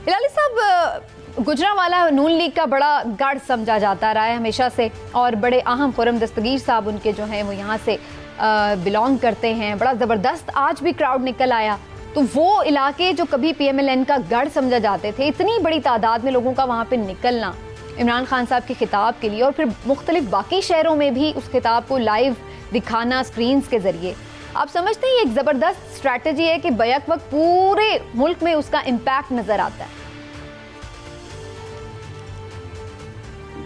इलाली साहब, गुजरांवाला नून लीग का बड़ा गढ़ समझा जाता रहा है हमेशा से, और बड़े अहम खुर्रम दस्तगीर साहब उनके जो हैं वो यहाँ से बिलोंग करते हैं। बड़ा ज़बरदस्त आज भी क्राउड निकल आया। तो वो इलाके जो कभी PMLN का गढ़ समझा जाते थे, इतनी बड़ी तादाद में लोगों का वहाँ पे निकलना इमरान खान साहब के खिताब के लिए, और फिर मुख्तलिफ बाकी शहरों में भी उस खिताब को लाइव दिखाना स्क्रीन्स के जरिए, आप समझते हैं ये एक ज़बरदस्त स्ट्रैटेजी है कि बैक वक्त पूरे मुल्क में उसका इम्पैक्ट नजर आता है?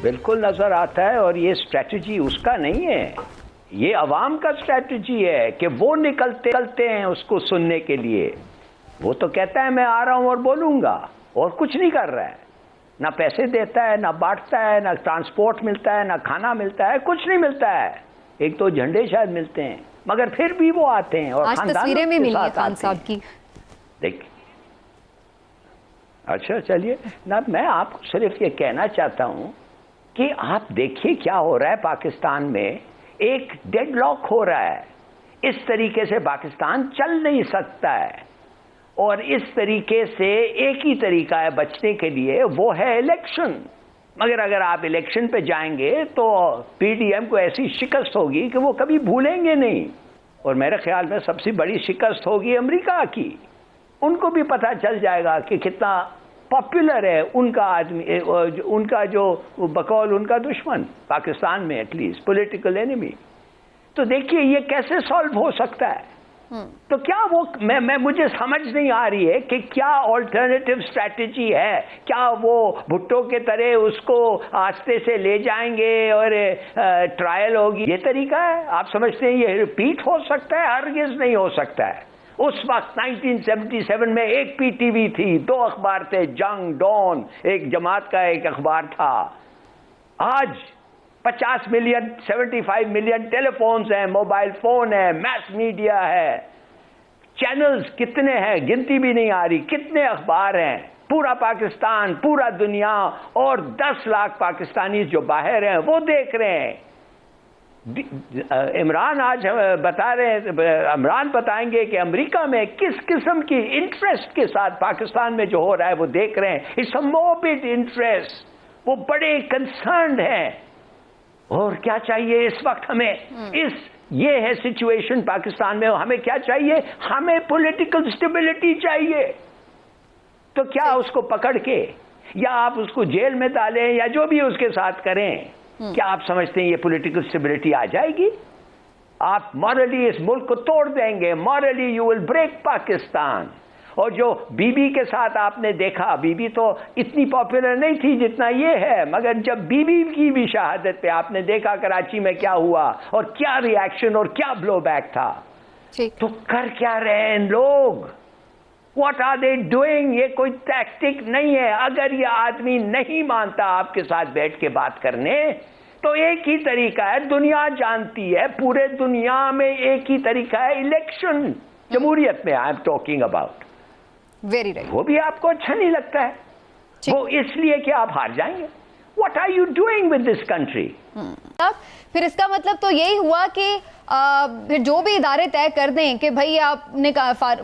बिल्कुल नजर आता है, और ये स्ट्रैटेजी उसका नहीं है, ये अवाम का स्ट्रैटेजी है कि वो निकलते हैं उसको सुनने के लिए। वो तो कहता है मैं आ रहा हूं और बोलूंगा, और कुछ नहीं कर रहा है, ना पैसे देता है, ना बांटता है, ना ट्रांसपोर्ट मिलता है, ना खाना मिलता है, कुछ नहीं मिलता है। एक तो झंडे शायद मिलते हैं, मगर फिर भी वो आते हैं। और आज तस्वीरें भी मिली हैं खान साहब की, देख। अच्छा चलिए ना, मैं आपको सिर्फ ये कहना चाहता हूं कि आप देखिए क्या हो रहा है पाकिस्तान में। एक डेडलॉक हो रहा है। इस तरीके से पाकिस्तान चल नहीं सकता है, और इस तरीके से एक ही तरीका है बचने के लिए, वो है इलेक्शन। मगर अगर आप इलेक्शन पे जाएंगे तो PDM को ऐसी शिकस्त होगी कि वो कभी भूलेंगे नहीं। और मेरे ख्याल में सबसे बड़ी शिकस्त होगी अमेरिका की। उनको भी पता चल जाएगा कि कितना पॉपुलर है उनका आदमी, उनका जो बकौल उनका दुश्मन पाकिस्तान में, एटलीस्ट पॉलिटिकल एनिमी। तो देखिए ये कैसे सॉल्व हो सकता है। तो क्या वो मुझे समझ नहीं आ रही है कि क्या ऑल्टरनेटिव स्ट्रैटेजी है। क्या वो भुट्टो के तरह उसको आस्ते से ले जाएंगे और ट्रायल होगी, ये तरीका है? आप समझते हैं ये रिपीट हो सकता है? हरगिज़ नहीं हो सकता है। उस वक्त 1977 में एक PTV थी, 2 अखबार थे, जंग, डॉन, एक जमात का एक अखबार था। आज 50 मिलियन 75 मिलियन टेलीफोन्स हैं, मोबाइल फोन है, मैस मीडिया है, चैनल्स कितने हैं गिनती भी नहीं आ रही, कितने अखबार हैं, पूरा पाकिस्तान, पूरा दुनिया, और 10 लाख पाकिस्तानी जो बाहर हैं वो देख रहे हैं। इमरान आज बता रहे हैं, इमरान बताएंगे कि अमेरिका में किस किस्म की इंटरेस्ट के साथ पाकिस्तान में जो हो रहा है वो देख रहे हैं। इट्स अ मॉर्बिड इंटरेस्ट, वो बड़े कंसर्न्ड हैं। और क्या चाहिए इस वक्त हमें? ये है सिचुएशन पाकिस्तान में। हमें क्या चाहिए? हमें पॉलिटिकल स्टेबिलिटी चाहिए। तो क्या उसको पकड़ के या आप उसको जेल में डालें या जो भी उसके साथ करें, क्या आप समझते हैं ये पॉलिटिकल स्टेबिलिटी आ जाएगी? आप मॉरली इस मुल्क को तोड़ देंगे। Morally you will break Pakistan. और जो बीबी के साथ आपने देखा, बीबी तो इतनी पॉपुलर नहीं थी जितना ये है, मगर जब बीबी की भी शहादत पे आपने देखा कराची में क्या हुआ और क्या रिएक्शन और क्या ब्लो बैक था। तो कर क्या रहे हैं इन लोग? What are they doing? ये कोई टैक्टिक नहीं है। अगर ये आदमी नहीं मानता आपके साथ बैठ के बात करने, तो एक ही तरीका है, दुनिया जानती है, पूरे दुनिया में एक ही तरीका है, इलेक्शन। जमहूरियत में I am talking about. Very right. वो भी आपको अच्छा नहीं लगता है, वो इसलिए कि आप हार जाएंगे। What are you doing with this country? फिर इसका मतलब तो यही हुआ कि फिर जो भी इदारे तय कर दें कि भाई आपने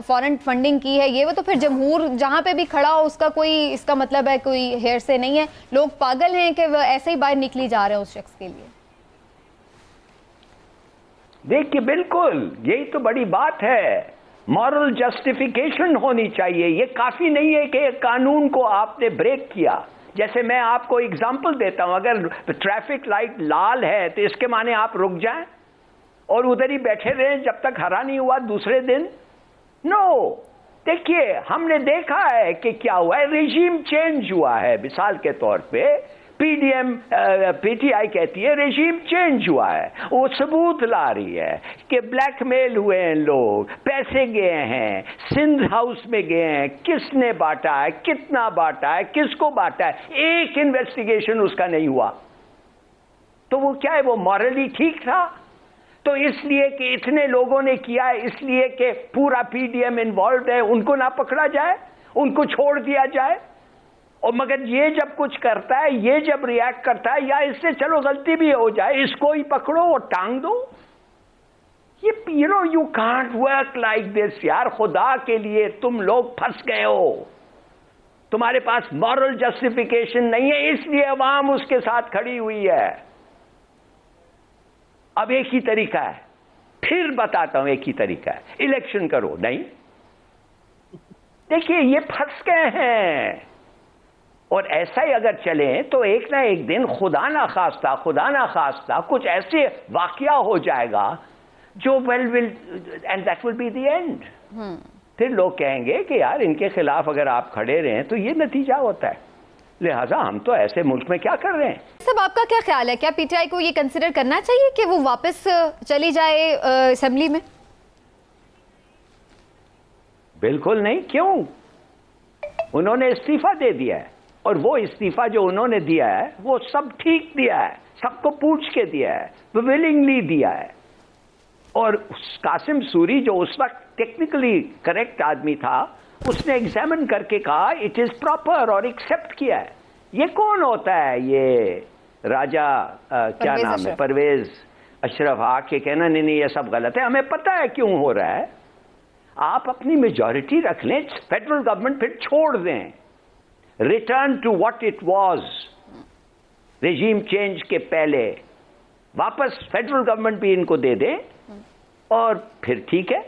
फॉरेन फंडिंग की है, ये वो, तो फिर जमहूर जहां पे भी खड़ा हो उसका कोई, इसका मतलब है कोई हेर से नहीं है। लोग पागल हैं कि वो ऐसे ही बाहर निकली जा रहे हैं उस शख्स के लिए। देखिए बिल्कुल यही तो बड़ी बात है। मॉरल जस्टिफिकेशन होनी चाहिए। ये काफी नहीं है कि कानून को आपने ब्रेक किया। जैसे मैं आपको एग्जांपल देता हूं, अगर ट्रैफिक लाइट लाल है तो इसके माने आप रुक जाएं और उधर ही बैठे रहें जब तक हरा नहीं हुआ दूसरे दिन? नो। देखिए हमने देखा है कि क्या हुआ है, रेजीम चेंज हुआ है। मिसाल के तौर पे PTI कहती है रेजीम चेंज हुआ है। वो सबूत ला रही है कि ब्लैकमेल हुए हैं लोग, पैसे गए हैं, सिंध हाउस में गए हैं, किसने बांटा है, कितना बांटा है, किसको बांटा है, एक इन्वेस्टिगेशन उसका नहीं हुआ। तो वो क्या है, वो मॉरली ठीक था? तो इसलिए कि इतने लोगों ने किया है, इसलिए कि पूरा PDM इन्वॉल्व है, उनको ना पकड़ा जाए, उनको छोड़ दिया जाए? और मगर ये जब कुछ करता है, ये जब रिएक्ट करता है, या इससे चलो गलती भी हो जाए, इसको ही पकड़ो और टांग दो। ये you can't work like this यार। खुदा के लिए तुम लोग फंस गए हो। तुम्हारे पास मॉरल जस्टिफिकेशन नहीं है, इसलिए अवाम उसके साथ खड़ी हुई है। अब एक ही तरीका है, फिर बताता हूं, एक ही तरीका है, इलेक्शन करो। नहीं, देखिए ये फंस गए हैं, और ऐसा ही अगर चले तो एक ना एक दिन खुदा ना खास्ता कुछ ऐसे वाकया हो जाएगा जो will and that will be the end. फिर लोग कहेंगे कि यार इनके खिलाफ अगर आप खड़े रहे तो ये नतीजा होता है, लिहाजा हम तो ऐसे मुल्क में क्या कर रहे हैं। सब आपका क्या ख्याल है, क्या पीटीआई को ये कंसिडर करना चाहिए कि वो वापस चली जाए असेंबली में? बिल्कुल नहीं। क्यों? उन्होंने इस्तीफा दे दिया है, और वो इस्तीफा जो उन्होंने दिया है वो सब ठीक दिया है, सबको पूछ के दिया है, विलिंगली दिया है। और कासिम सूरी जो उस वक्त टेक्निकली करेक्ट आदमी था, उसने एग्जामिन करके कहा इट इज प्रॉपर और एक्सेप्ट किया है। ये कौन होता है? ये राजा क्या नाम है, परवेज अशरफ आके कहना नहीं नहीं ये सब गलत है, हमें पता है क्यों हो रहा है। आप अपनी मेजॉरिटी रख लें, फेडरल गवर्नमेंट फिर छोड़ दें, return to what it was regime change के पहले, वापस फेडरल गवर्नमेंट भी इनको दे दे और फिर ठीक है।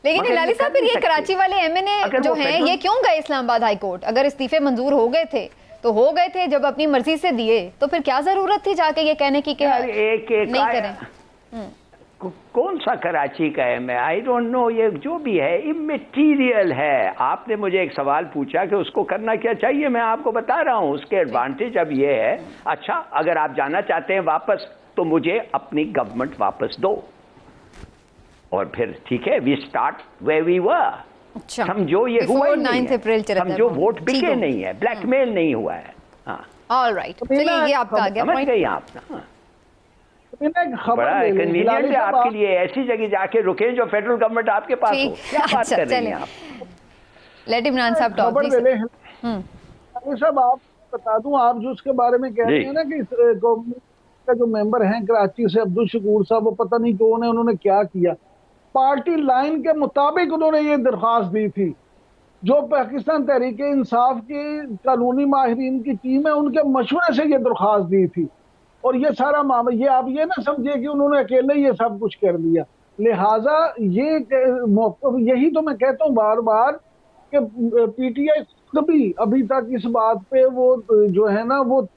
लेकिन हिलाली साहब, फिर ये कराची वाले एमएनए जो हैं ये क्यों गए इस्लामाबाद हाई कोर्ट? अगर इस्तीफे मंजूर हो गए थे तो हो गए थे, जब अपनी मर्जी से दिए तो फिर क्या जरूरत थी जाके ये कहने की कि एक नहीं करें? कौन सा कराची का है? मैं आई डोंट नो, ये जो भी है इमैटीरियल है। आपने मुझे एक सवाल पूछा कि उसको करना क्या चाहिए, मैं आपको बता रहा हूं उसके एडवांटेज अब ये है। अच्छा, अगर आप जाना चाहते हैं वापस तो मुझे अपनी गवर्नमेंट वापस दो, और फिर ठीक है, we start where we were. समझो ये हुआ ही नहीं है, समझो वोट बिके नहीं है, ब्लैकमेल नहीं हुआ है। हाँ, ऑलराइट, चलिए ये आपका आ गया समझ गई आप ना। बड़ा कन्वीनियंट है आपके लिए, ऐसी जगह जाके रुके जो फेडरल गवर्नमेंट आपके पास हो। क्या बात कर रही हैं आप? लेट इमरान साहब टॉक। साहब आप बता दूं, आप जो उसके बारे में कह रहे हैं ना कि गवर्नमेंट का जो मेंबर हैं कराची से अब्दुल शकूर साहब, वो पता नहीं कौन है, उन्होंने क्या किया, पार्टी लाइन के मुताबिक उन्होंने ये दरख्वास्त दी थी। जो पाकिस्तान तहरीक इंसाफ की कानूनी माहिरीन की टीम है, उनके मशवरे से ये दरख्वास्त दी थी। और ये सारा मामला, ये आप ये ना समझिए कि उन्होंने अकेले ये सब कुछ कर दिया। लिहाजा ये यही तो मैं कहता हूँ बार बार कि पीटीआई खुद भी अभी तक इस बात पे वो जो है ना वो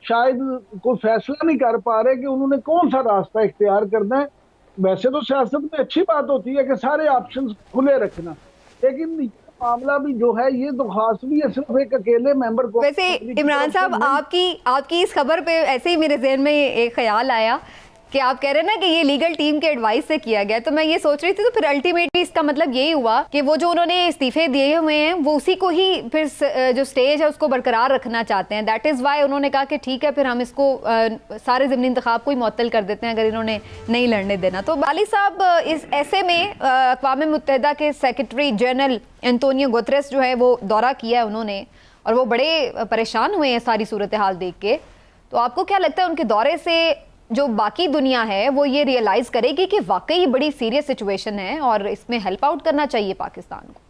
शायद कोई फैसला नहीं कर पा रहे कि उन्होंने कौन सा रास्ता इख्तियार करना है। वैसे तो सियासत में अच्छी बात होती है कि सारे ऑप्शंस खुले रखना, लेकिन मामला भी जो है ये दरख्वास्त भी है सिर्फ एक अकेले मेंबर को। वैसे इमरान साहब, आपकी इस खबर पे ऐसे ही मेरे ज़हन में एक ख्याल आया कि आप कह रहे हैं ना कि ये लीगल टीम के एडवाइस से किया गया, तो मैं ये सोच रही थी तो फिर अल्टीमेटली इसका मतलब यही हुआ कि वो जो उन्होंने इस्तीफे दिए हुए हैं वो उसी को ही फिर जो स्टेज है उसको बरकरार रखना चाहते हैं। दैट इज़ वाई उन्होंने कहा कि ठीक है फिर हम इसको सारे ज़िमनी इंतखाब को ही मुअत्तल कर देते हैं अगर इन्होंने नहीं लड़ने देना। तो बाली साहब, इस ऐसे में अक़वाम मुत्तहिदा के सेक्रेटरी जनरल एंटोनियो गुतरेस जो है वो दौरा किया है उन्होंने, और वो बड़े परेशान हुए हैं सारी सूरत हाल देख के। तो आपको क्या लगता है उनके दौरे से जो बाकी दुनिया है वो ये रियलाइज करेगी कि वाकई बड़ी सीरियस सिचुएशन है और इसमें हेल्प आउट करना चाहिए पाकिस्तान को?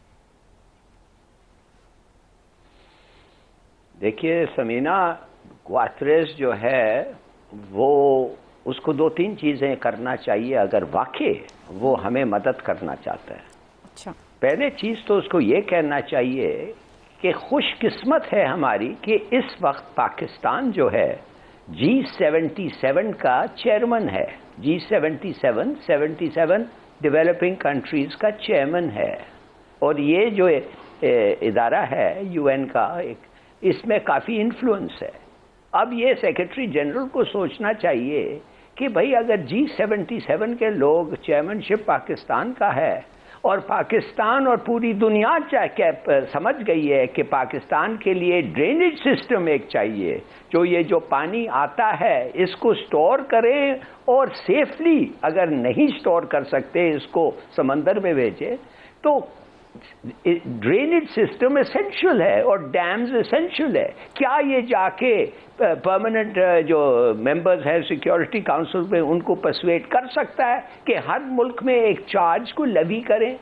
देखिए समीना, गुतरेस जो है वो उसको 2-3 चीजें करना चाहिए अगर वाकई वो हमें मदद करना चाहता है। अच्छा, पहले चीज तो उसको ये कहना चाहिए कि खुशकिस्मत है हमारी कि इस वक्त पाकिस्तान जो है G77 का चेयरमैन है। G77 डेवलपिंग कंट्रीज का चेयरमैन है, और ये जो इदारा है यूएन का, इसमें काफ़ी इन्फ्लुएंस है। अब ये सेक्रेटरी जनरल को सोचना चाहिए कि भाई अगर G77 के लोग चेयरमैनशिप पाकिस्तान का है, और पाकिस्तान और पूरी दुनिया समझ गई है कि पाकिस्तान के लिए ड्रेनेज सिस्टम एक चाहिए, जो ये जो पानी आता है इसको स्टोर करें, और सेफली अगर नहीं स्टोर कर सकते इसको समंदर में भेजें, तो ड्रेनेज सिस्टम एसेंशियल है और डैम्स एसेंशियल है। क्या ये जाके परमानेंट जो मेंबर्स हैं सिक्योरिटी काउंसिल में उनको पर्सुएट कर सकता है कि हर मुल्क में एक चार्ज को लेवी करें?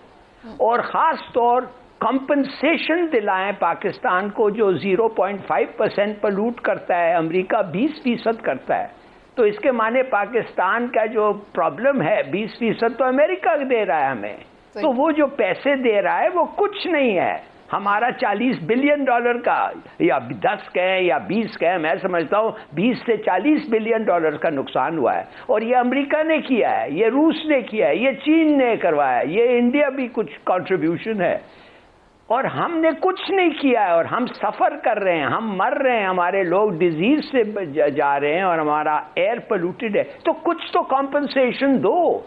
और ख़ास तौर कंपनसेशन दिलाएं पाकिस्तान को, जो 0.5% पोल्यूट करता है, अमेरिका 20% करता है। तो इसके माने पाकिस्तान का जो प्रॉब्लम है 20% तो अमेरिका दे रहा है हमें। तो वो जो पैसे दे रहा है वो कुछ नहीं है। हमारा $40 बिलियन का, या 10 कहें या 20 कहें, मैं समझता हूँ 20 से $40 बिलियन का नुकसान हुआ है। और ये अमेरिका ने किया है, ये रूस ने किया है, ये चीन ने करवाया है, ये इंडिया भी कुछ कंट्रीब्यूशन है, और हमने कुछ नहीं किया है। और हम सफ़र कर रहे हैं, हम मर रहे हैं, हमारे लोग डिजीज से जा रहे हैं और हमारा एयर पोल्यूटेड है। तो कुछ तो कॉम्पनसेशन दो।